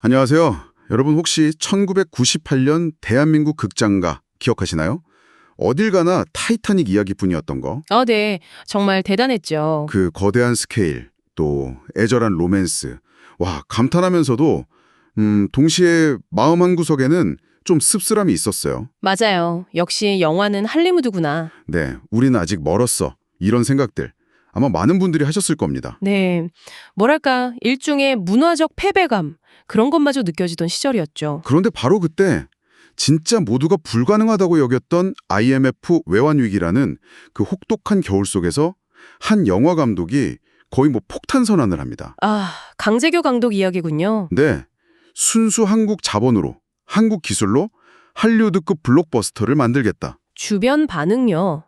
안녕하세요. 여러분 혹시 1998년 대한민국 극장가 기억하시나요? 어딜 가나 타이타닉 이야기뿐이었던 거. 네. 정말 대단했죠. 그 거대한 스케일, 또 애절한 로맨스. 와, 감탄하면서도 동시에 마음 한구석에는 좀 씁쓸함이 있었어요. 맞아요. 역시 영화는 할리우드구나. 네, 우리는 아직 멀었어. 이런 생각들. 아마 많은 분들이 하셨을 겁니다. 네. 뭐랄까, 일종의 문화적 패배감, 그런 것마저 느껴지던 시절이었죠. 그런데 바로 그때 진짜 모두가 불가능하다고 여겼던 IMF 외환위기라는 그 혹독한 겨울 속에서 한 영화 감독이 거의 폭탄 선언을 합니다. 강재규 감독 이야기군요. 네, 순수 한국 자본으로, 한국 기술로 할리우드급 블록버스터를 만들겠다. 주변 반응요.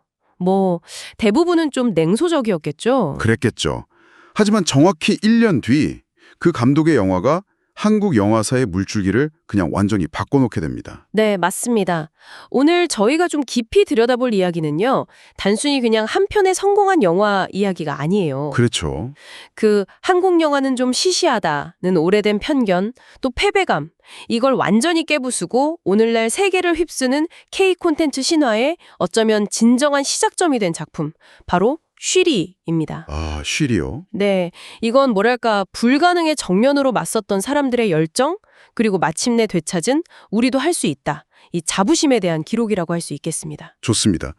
대부분은 좀 냉소적이었겠죠. 그랬겠죠. 하지만 정확히 1년 뒤 그 감독의 영화가 한국 영화사의 물줄기를 그냥 완전히 바꿔놓게 됩니다. 네, 맞습니다. 오늘 저희가 좀 깊이 들여다볼 이야기는요, 단순히 그냥 한 편의 성공한 영화 이야기가 아니에요. 그렇죠. 그 한국 영화는 좀 시시하다는 오래된 편견, 또 패배감, 이걸 완전히 깨부수고 오늘날 세계를 휩쓰는 K 콘텐츠 신화의 어쩌면 진정한 시작점이 된 작품, 바로 쉬리입니다. 쉬리요? 네, 이건 뭐랄까 불가능의 정면으로 맞섰던 사람들의 열정, 그리고 마침내 되찾은 우리도 할 수 있다, 이 자부심에 대한 기록이라고 할 수 있겠습니다. 좋습니다.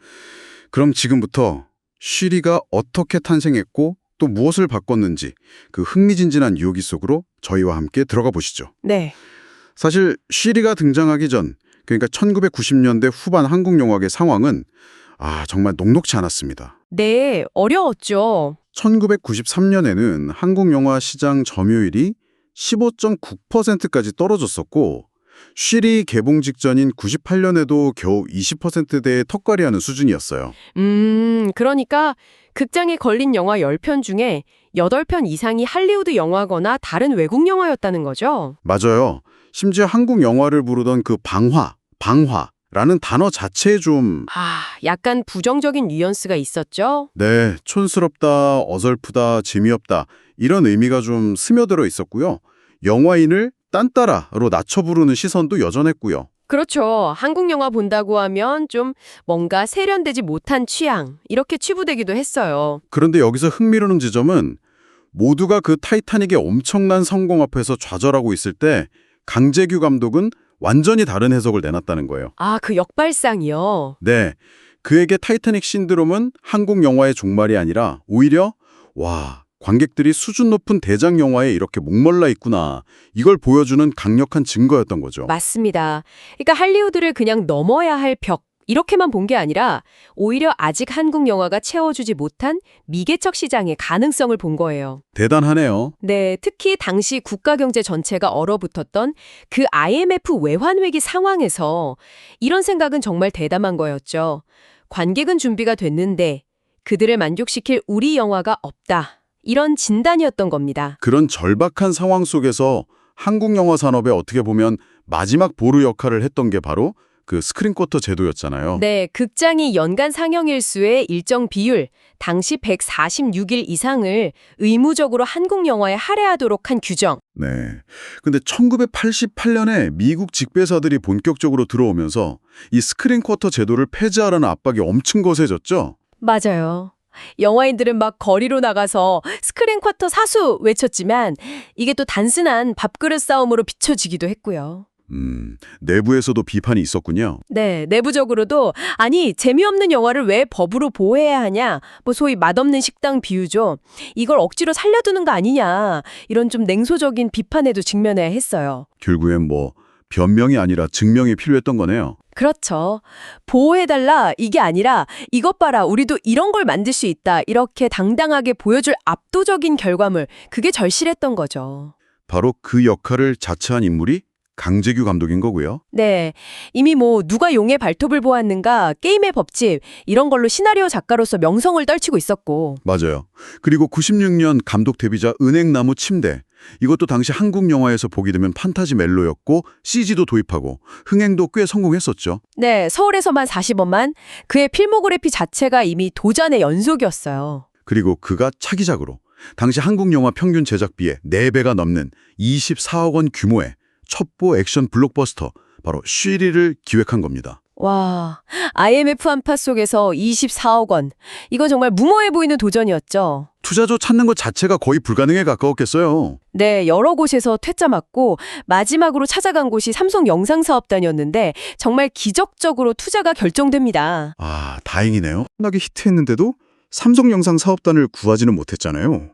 그럼 지금부터 쉬리가 어떻게 탄생했고 또 무엇을 바꿨는지 그 흥미진진한 이야기 속으로 저희와 함께 들어가 보시죠. 네. 사실 쉬리가 등장하기 전, 그러니까 1990년대 후반 한국 영화계 상황은 정말 녹록지 않았습니다. 네, 어려웠죠. 1993년에는 한국 영화 시장 점유율이 15.9%까지 떨어졌었고 쉬리 개봉 직전인 98년에도 겨우 20%대에 턱걸이하는 수준이었어요. 그러니까 극장에 걸린 영화 10편 중에 8편 이상이 할리우드 영화거나 다른 외국 영화였다는 거죠. 맞아요. 심지어 한국 영화를 부르던 그 방화라는 단어 자체에 좀 약간 부정적인 뉘앙스가 있었죠? 네, 촌스럽다, 어설프다, 재미없다 이런 의미가 좀 스며들어 있었고요. 영화인을 딴따라로 낮춰 부르는 시선도 여전했고요. 그렇죠. 한국 영화 본다고 하면 좀 뭔가 세련되지 못한 취향, 이렇게 치부되기도 했어요. 그런데 여기서 흥미로운 지점은 모두가 그 타이타닉의 엄청난 성공 앞에서 좌절하고 있을 때 강재규 감독은 완전히 다른 해석을 내놨다는 거예요. 그 역발상이요. 네, 그에게 타이타닉 신드롬은 한국 영화의 종말이 아니라 오히려 관객들이 수준 높은 대작 영화에 이렇게 목말라 있구나, 이걸 보여주는 강력한 증거였던 거죠. 맞습니다. 그러니까 할리우드를 그냥 넘어야 할 벽, 이렇게만 본 게 아니라 오히려 아직 한국 영화가 채워주지 못한 미개척 시장의 가능성을 본 거예요. 대단하네요. 네, 특히 당시 국가 경제 전체가 얼어붙었던 그 IMF 외환위기 상황에서 이런 생각은 정말 대담한 거였죠. 관객은 준비가 됐는데 그들을 만족시킬 우리 영화가 없다, 이런 진단이었던 겁니다. 그런 절박한 상황 속에서 한국 영화 산업에 어떻게 보면 마지막 보루 역할을 했던 게 바로 그 스크린쿼터 제도였잖아요. 네, 극장이 연간 상영 일수의 일정 비율, 당시 146일 이상을 의무적으로 한국 영화에 할애하도록 한 규정. 네. 근데 1988년에 미국 직배사들이 본격적으로 들어오면서 이 스크린쿼터 제도를 폐지하라는 압박이 엄청 거세졌죠? 맞아요. 영화인들은 막 거리로 나가서 스크린 쿼터 사수 외쳤지만 이게 또 단순한 밥그릇 싸움으로 비춰지기도 했고요. 내부에서도 비판이 있었군요. 네, 내부적으로도 재미없는 영화를 왜 법으로 보호해야 하냐, 소위 맛없는 식당 비유죠. 이걸 억지로 살려두는 거 아니냐, 이런 좀 냉소적인 비판에도 직면해야 했어요. 결국엔 변명이 아니라 증명이 필요했던 거네요. 그렇죠. 보호해달라 이게 아니라 이것 봐라, 우리도 이런 걸 만들 수 있다, 이렇게 당당하게 보여줄 압도적인 결과물, 그게 절실했던 거죠. 바로 그 역할을 자처한 인물이 강재규 감독인 거고요. 네, 이미 누가 용의 발톱을 보았는가, 게임의 법칙, 이런 걸로 시나리오 작가로서 명성을 떨치고 있었고. 맞아요. 그리고 96년 감독 데뷔작 은행나무 침대, 이것도 당시 한국 영화에서 보게 되면 판타지 멜로였고 CG도 도입하고 흥행도 꽤 성공했었죠. 네, 서울에서만 40원만, 그의 필모그래피 자체가 이미 도전의 연속이었어요. 그리고 그가 차기작으로 당시 한국 영화 평균 제작비의 4배가 넘는 24억 원 규모의 첩보 액션 블록버스터 바로 쉬리를 기획한 겁니다. 와, IMF 한파 속에서 24억 원. 이거 정말 무모해 보이는 도전이었죠. 투자조 찾는 것 자체가 거의 불가능에 가까웠겠어요. 네, 여러 곳에서 퇴짜 맞고 마지막으로 찾아간 곳이 삼성 영상사업단이었는데 정말 기적적으로 투자가 결정됩니다. 아, 다행이네요. 나게 히트했는데도 삼성영상 사업단을 구하지는 못했잖아요.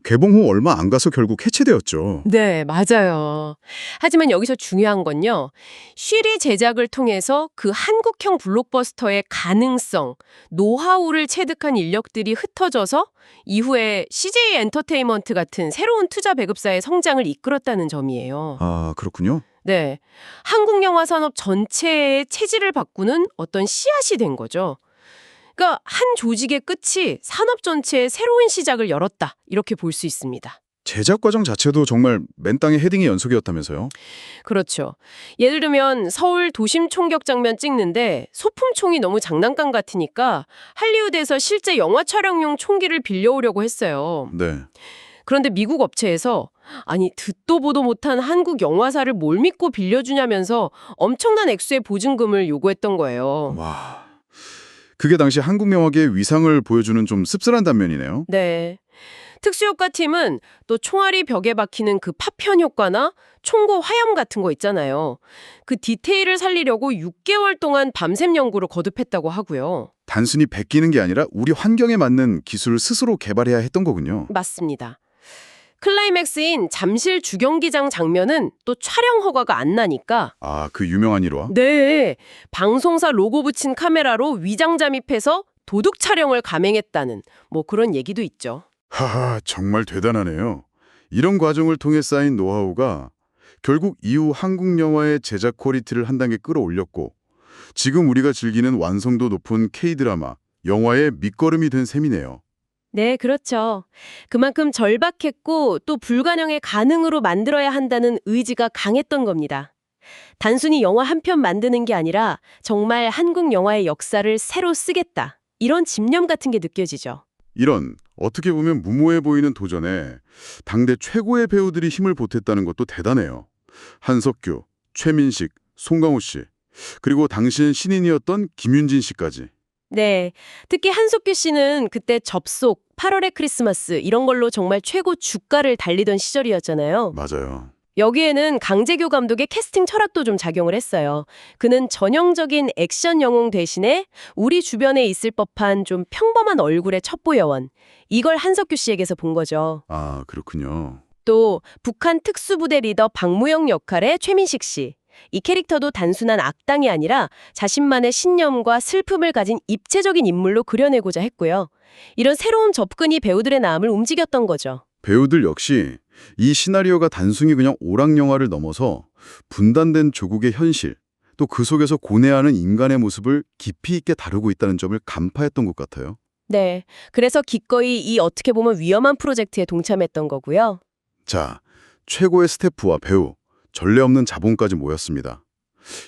개봉 후 얼마 안 가서 결국 해체되었죠. 네, 맞아요. 하지만 여기서 중요한 건요. 쉬리 제작을 통해서 그 한국형 블록버스터의 가능성, 노하우를 체득한 인력들이 흩어져서 이후에 CJ 엔터테인먼트 같은 새로운 투자 배급사의 성장을 이끌었다는 점이에요. 아, 그렇군요. 네. 한국 영화 산업 전체의 체질을 바꾸는 어떤 씨앗이 된 거죠. 그러니까 한 조직의 끝이 산업 전체의 새로운 시작을 열었다. 이렇게 볼 수 있습니다. 제작 과정 자체도 정말 맨 땅의 헤딩의 연속이었다면서요? 그렇죠. 예를 들면 서울 도심 총격 장면 찍는데 소품총이 너무 장난감 같으니까 할리우드에서 실제 영화 촬영용 총기를 빌려오려고 했어요. 네. 그런데 미국 업체에서 아니 듣도 보도 못한 한국 영화사를 뭘 믿고 빌려주냐면서 엄청난 액수의 보증금을 요구했던 거예요. 와, 그게 당시 한국 영화계의 위상을 보여주는 좀 씁쓸한 단면이네요. 네. 특수효과팀은 또 총알이 벽에 박히는 그 파편 효과나 총구 화염 같은 거 있잖아요. 그 디테일을 살리려고 6개월 동안 밤샘 연구를 거듭했다고 하고요. 단순히 베끼는 게 아니라 우리 환경에 맞는 기술을 스스로 개발해야 했던 거군요. 맞습니다. 클라이맥스인 잠실 주경기장 장면은 또 촬영 허가가 안 나니까 아, 그 유명한 일화? 네, 방송사 로고 붙인 카메라로 위장 잠입해서 도둑 촬영을 감행했다는 뭐 그런 얘기도 있죠. 하하, 정말 대단하네요. 이런 과정을 통해 쌓인 노하우가 결국 이후 한국 영화의 제작 퀄리티를 한 단계 끌어올렸고 지금 우리가 즐기는 완성도 높은 K-드라마, 영화의 밑거름이 된 셈이네요. 네, 그렇죠. 그만큼 절박했고 또 불가능의 가능으로 만들어야 한다는 의지가 강했던 겁니다. 단순히 영화 한 편 만드는 게 아니라 정말 한국 영화의 역사를 새로 쓰겠다. 이런 집념 같은 게 느껴지죠. 이런 어떻게 보면 무모해 보이는 도전에 당대 최고의 배우들이 힘을 보탰다는 것도 대단해요. 한석규, 최민식, 송강호 씨, 그리고 당시엔 신인이었던 김윤진 씨까지. 네, 특히 한석규 씨는 그때 접속, 8월의 크리스마스 이런 걸로 정말 최고 주가를 달리던 시절이었잖아요. 맞아요. 여기에는 강재규 감독의 캐스팅 철학도 좀 작용을 했어요. 그는 전형적인 액션 영웅 대신에 우리 주변에 있을 법한 좀 평범한 얼굴의 첩보 여원. 이걸 한석규 씨에게서 본 거죠. 아, 그렇군요. 또 북한 특수부대 리더 박무영 역할의 최민식 씨. 이 캐릭터도 단순한 악당이 아니라 자신만의 신념과 슬픔을 가진 입체적인 인물로 그려내고자 했고요. 이런 새로운 접근이 배우들의 마음을 움직였던 거죠. 배우들 역시 이 시나리오가 단순히 그냥 오락영화를 넘어서 분단된 조국의 현실, 또 그 속에서 고뇌하는 인간의 모습을 깊이 있게 다루고 있다는 점을 간파했던 것 같아요. 네, 그래서 기꺼이 이 어떻게 보면 위험한 프로젝트에 동참했던 거고요. 자, 최고의 스태프와 배우, 전례 없는 자본까지 모였습니다.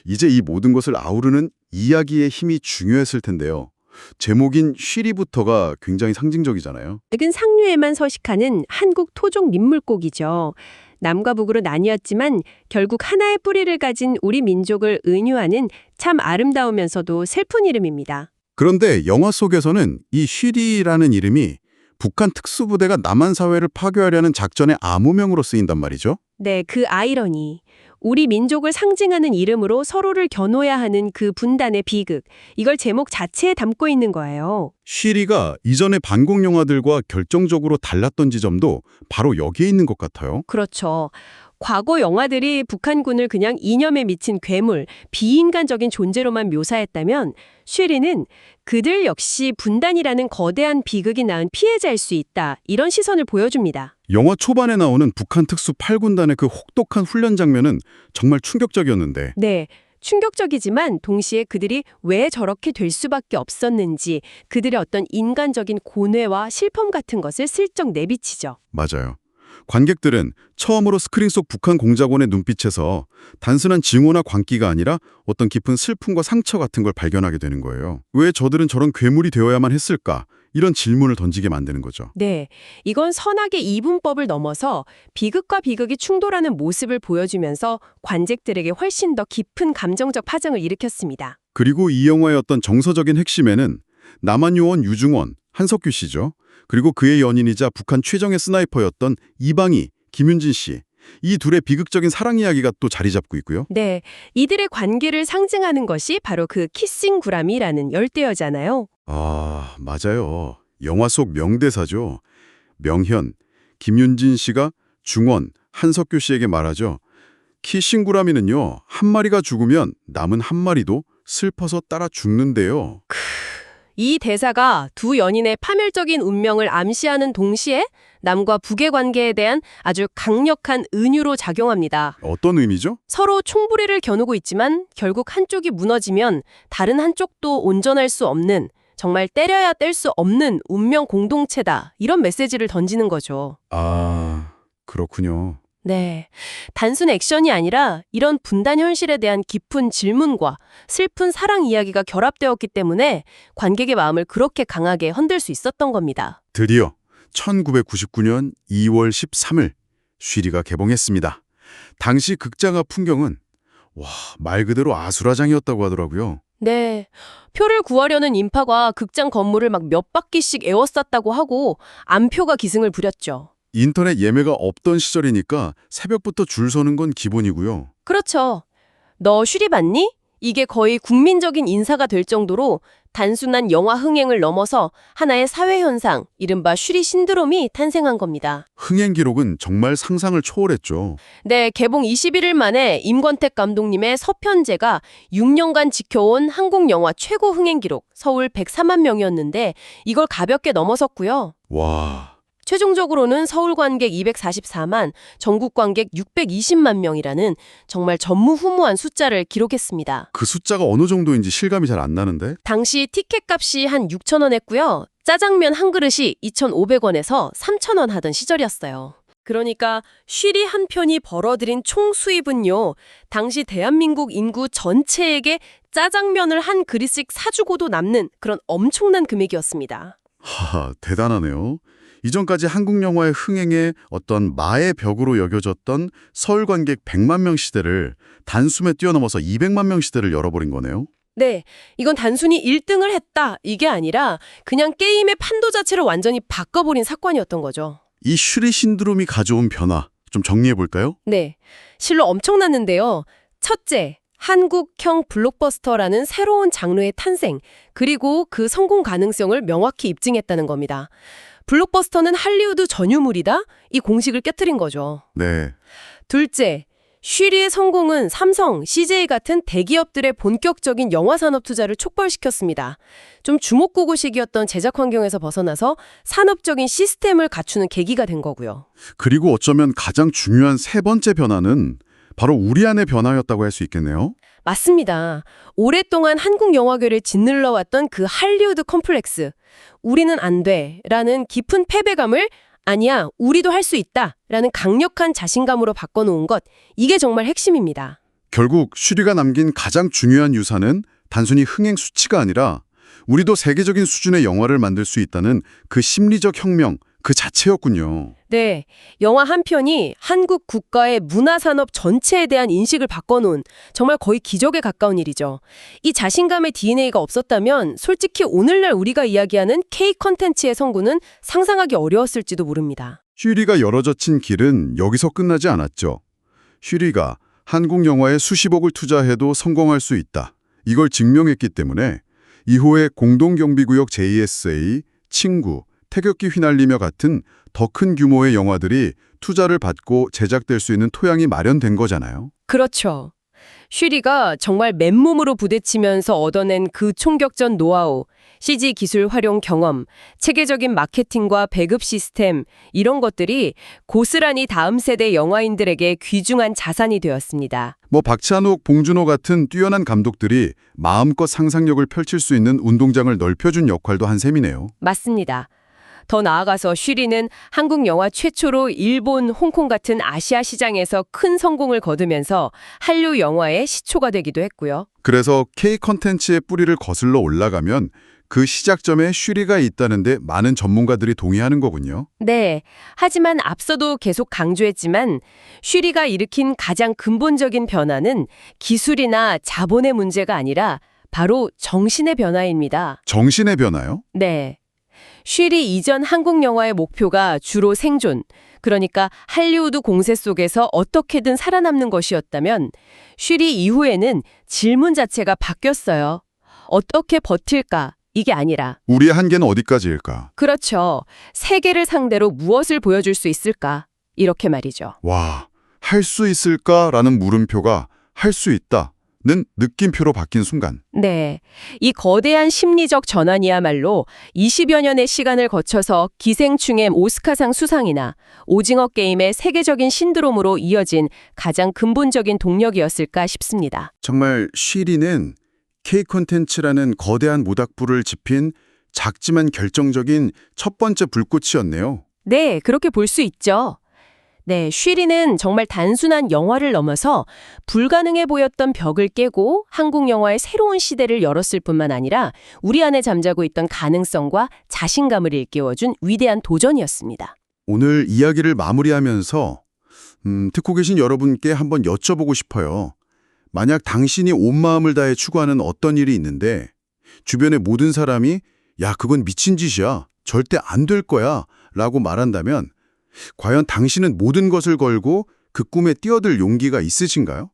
이제 이 모든 것을 아우르는 이야기의 힘이 중요했을 텐데요. 제목인 쉬리부터가 굉장히 상징적이잖아요. 낡은 상류에만 서식하는 한국 토종 민물고기죠. 남과 북으로 나뉘었지만 결국 하나의 뿌리를 가진 우리 민족을 은유하는 참 아름다우면서도 슬픈 이름입니다. 그런데 영화 속에서는 이 쉬리라는 이름이 북한 특수부대가 남한 사회를 파괴하려는 작전의 암호명으로 쓰인단 말이죠. 네, 그 아이러니. 우리 민족을 상징하는 이름으로 서로를 겨눠야 하는 그 분단의 비극. 이걸 제목 자체에 담고 있는 거예요. 쉬리가 이전의 반공 영화들과 결정적으로 달랐던 지점도 바로 여기에 있는 것 같아요. 그렇죠. 과거 영화들이 북한군을 그냥 이념에 미친 괴물, 비인간적인 존재로만 묘사했다면 쉬리는 그들 역시 분단이라는 거대한 비극이 낳은 피해자일 수 있다. 이런 시선을 보여줍니다. 영화 초반에 나오는 북한 특수 8군단의 그 혹독한 훈련 장면은 정말 충격적이었는데 네. 충격적이지만 동시에 그들이 왜 저렇게 될 수밖에 없었는지 그들의 어떤 인간적인 고뇌와 실험 같은 것을 슬쩍 내비치죠. 맞아요. 관객들은 처음으로 스크린 속 북한 공작원의 눈빛에서 단순한 증오나 광기가 아니라 어떤 깊은 슬픔과 상처 같은 걸 발견하게 되는 거예요. 왜 저들은 저런 괴물이 되어야만 했을까? 이런 질문을 던지게 만드는 거죠. 네, 이건 선악의 이분법을 넘어서 비극과 비극이 충돌하는 모습을 보여주면서 관객들에게 훨씬 더 깊은 감정적 파장을 일으켰습니다. 그리고 이 영화의 어떤 정서적인 핵심에는 남한요원 유중원, 한석규 씨죠. 그리고 그의 연인이자 북한 최정예 스나이퍼였던 이방희, 김윤진 씨. 이 둘의 비극적인 사랑 이야기가 또 자리 잡고 있고요. 네, 이들의 관계를 상징하는 것이 바로 그 키싱구람이라는 열대어잖아요. 아, 맞아요. 영화 속 명대사죠. 명현, 김윤진 씨가 중원, 한석규 씨에게 말하죠. 키싱구라미는요, 한 마리가 죽으면 남은 한 마리도 슬퍼서 따라 죽는데요. 이 대사가 두 연인의 파멸적인 운명을 암시하는 동시에 남과 북의 관계에 대한 아주 강력한 은유로 작용합니다. 어떤 의미죠? 서로 총부리를 겨누고 있지만 결국 한쪽이 무너지면 다른 한쪽도 온전할 수 없는, 정말 때려야 뗄 수 없는 운명 공동체다. 이런 메시지를 던지는 거죠. 아, 그렇군요. 네. 단순 액션이 아니라 이런 분단 현실에 대한 깊은 질문과 슬픈 사랑 이야기가 결합되었기 때문에 관객의 마음을 그렇게 강하게 흔들 수 있었던 겁니다. 드디어 1999년 2월 13일 쉬리가 개봉했습니다. 당시 극장 앞 풍경은 말 그대로 아수라장이었다고 하더라고요. 네. 표를 구하려는 인파가 극장 건물을 막 몇 바퀴씩 에워쌌다고 하고 안표가 기승을 부렸죠. 인터넷 예매가 없던 시절이니까 새벽부터 줄 서는 건 기본이고요. 그렇죠. 너 쉬리 봤니? 이게 거의 국민적인 인사가 될 정도로 단순한 영화 흥행을 넘어서 하나의 사회현상, 이른바 쉬리 신드롬이 탄생한 겁니다. 흥행 기록은 정말 상상을 초월했죠. 네, 개봉 21일 만에 임권택 감독님의 서편제가 6년간 지켜온 한국 영화 최고 흥행 기록, 서울 104만 명이었는데 이걸 가볍게 넘어섰고요. 와, 최종적으로는 서울 관객 244만, 전국 관객 620만 명이라는 정말 전무후무한 숫자를 기록했습니다. 그 숫자가 어느 정도인지 실감이 잘 안 나는데? 당시 티켓값이 한 6,000원 했고요. 짜장면 한 그릇이 2,500원에서 3,000원 하던 시절이었어요. 그러니까 쉬리 한 편이 벌어들인 총 수입은요, 당시 대한민국 인구 전체에게 짜장면을 한 그릇씩 사주고도 남는 그런 엄청난 금액이었습니다. 하하, 대단하네요. 이전까지 한국 영화의 흥행에 어떤 마의 벽으로 여겨졌던 서울 관객 100만 명 시대를 단숨에 뛰어넘어서 200만 명 시대를 열어버린 거네요. 네, 이건 단순히 1등을 했다, 이게 아니라 그냥 게임의 판도 자체를 완전히 바꿔버린 사건이었던 거죠. 이 슈리 신드롬이 가져온 변화, 좀 정리해볼까요? 네, 실로 엄청났는데요. 첫째, 한국형 블록버스터라는 새로운 장르의 탄생, 그리고 그 성공 가능성을 명확히 입증했다는 겁니다. 블록버스터는 할리우드 전유물이다? 이 공식을 깨트린 거죠. 네. 둘째, 쉬리의 성공은 삼성, CJ 같은 대기업들의 본격적인 영화 산업 투자를 촉발시켰습니다. 좀 주목구구식이었던 제작 환경에서 벗어나서 산업적인 시스템을 갖추는 계기가 된 거고요. 그리고 어쩌면 가장 중요한 세 번째 변화는 바로 우리 안의 변화였다고 할 수 있겠네요. 맞습니다. 오랫동안 한국 영화계를 짓눌러왔던 그 할리우드 컴플렉스, 우리는 안 돼 라는 깊은 패배감을 아니야, 우리도 할 수 있다 라는 강력한 자신감으로 바꿔놓은 것, 이게 정말 핵심입니다. 결국 슈리가 남긴 가장 중요한 유산은 단순히 흥행 수치가 아니라 우리도 세계적인 수준의 영화를 만들 수 있다는 그 심리적 혁명, 그 자체였군요. 네, 영화 한 편이 한국 국가의 문화산업 전체에 대한 인식을 바꿔놓은 정말 거의 기적에 가까운 일이죠. 이 자신감의 DNA가 없었다면 솔직히 오늘날 우리가 이야기하는 K 컨텐츠의 성공은 상상하기 어려웠을지도 모릅니다. 슈리가 열어젖힌 길은 여기서 끝나지 않았죠. 슈리가 한국 영화에 수십억을 투자해도 성공할 수 있다. 이걸 증명했기 때문에 이후에 공동경비구역 JSA, 친구, 태극기 휘날리며 같은 더 큰 규모의 영화들이 투자를 받고 제작될 수 있는 토양이 마련된 거잖아요. 그렇죠. 쉬리가 정말 맨몸으로 부대치면서 얻어낸 그 총격전 노하우, CG 기술 활용 경험, 체계적인 마케팅과 배급 시스템, 이런 것들이 고스란히 다음 세대 영화인들에게 귀중한 자산이 되었습니다. 박찬욱, 봉준호 같은 뛰어난 감독들이 마음껏 상상력을 펼칠 수 있는 운동장을 넓혀준 역할도 한 셈이네요. 맞습니다. 더 나아가서 쉬리는 한국 영화 최초로 일본, 홍콩 같은 아시아 시장에서 큰 성공을 거두면서 한류 영화의 시초가 되기도 했고요. 그래서 K 컨텐츠의 뿌리를 거슬러 올라가면 그 시작점에 쉬리가 있다는데 많은 전문가들이 동의하는 거군요. 네. 하지만 앞서도 계속 강조했지만 쉬리가 일으킨 가장 근본적인 변화는 기술이나 자본의 문제가 아니라 바로 정신의 변화입니다. 정신의 변화요? 네. 쉬리 이전 한국 영화의 목표가 주로 생존, 그러니까 할리우드 공세 속에서 어떻게든 살아남는 것이었다면 쉬리 이후에는 질문 자체가 바뀌었어요. 어떻게 버틸까? 이게 아니라. 우리의 한계는 어디까지일까? 그렇죠. 세계를 상대로 무엇을 보여줄 수 있을까? 이렇게 말이죠. 와, 할 수 있을까라는 물음표가 할 수 있다는 느낌표로 바뀐 순간. 네. 이 거대한 심리적 전환이야말로 20여 년의 시간을 거쳐서 기생충의 오스카상 수상이나 오징어 게임의 세계적인 신드롬으로 이어진 가장 근본적인 동력이었을까 싶습니다. 정말 쉬리는 K 콘텐츠라는 거대한 모닥불을 지핀 작지만 결정적인 첫 번째 불꽃이었네요. 네, 그렇게 볼 수 있죠. 네, 쉬리는 정말 단순한 영화를 넘어서 불가능해 보였던 벽을 깨고 한국 영화의 새로운 시대를 열었을 뿐만 아니라 우리 안에 잠자고 있던 가능성과 자신감을 일깨워준 위대한 도전이었습니다. 오늘 이야기를 마무리하면서 듣고 계신 여러분께 한번 여쭤보고 싶어요. 만약 당신이 온 마음을 다해 추구하는 어떤 일이 있는데 주변의 모든 사람이 야, 그건 미친 짓이야. 절대 안 될 거야. 라고 말한다면 과연 당신은 모든 것을 걸고 그 꿈에 뛰어들 용기가 있으신가요?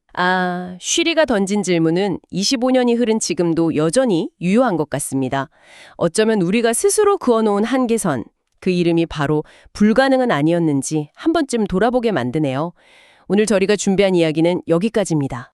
쉬리가 던진 질문은 25년이 흐른 지금도 여전히 유효한 것 같습니다. 어쩌면 우리가 스스로 그어놓은 한계선, 그 이름이 바로 불가능은 아니었는지 한 번쯤 돌아보게 만드네요. 오늘 저희가 준비한 이야기는 여기까지입니다.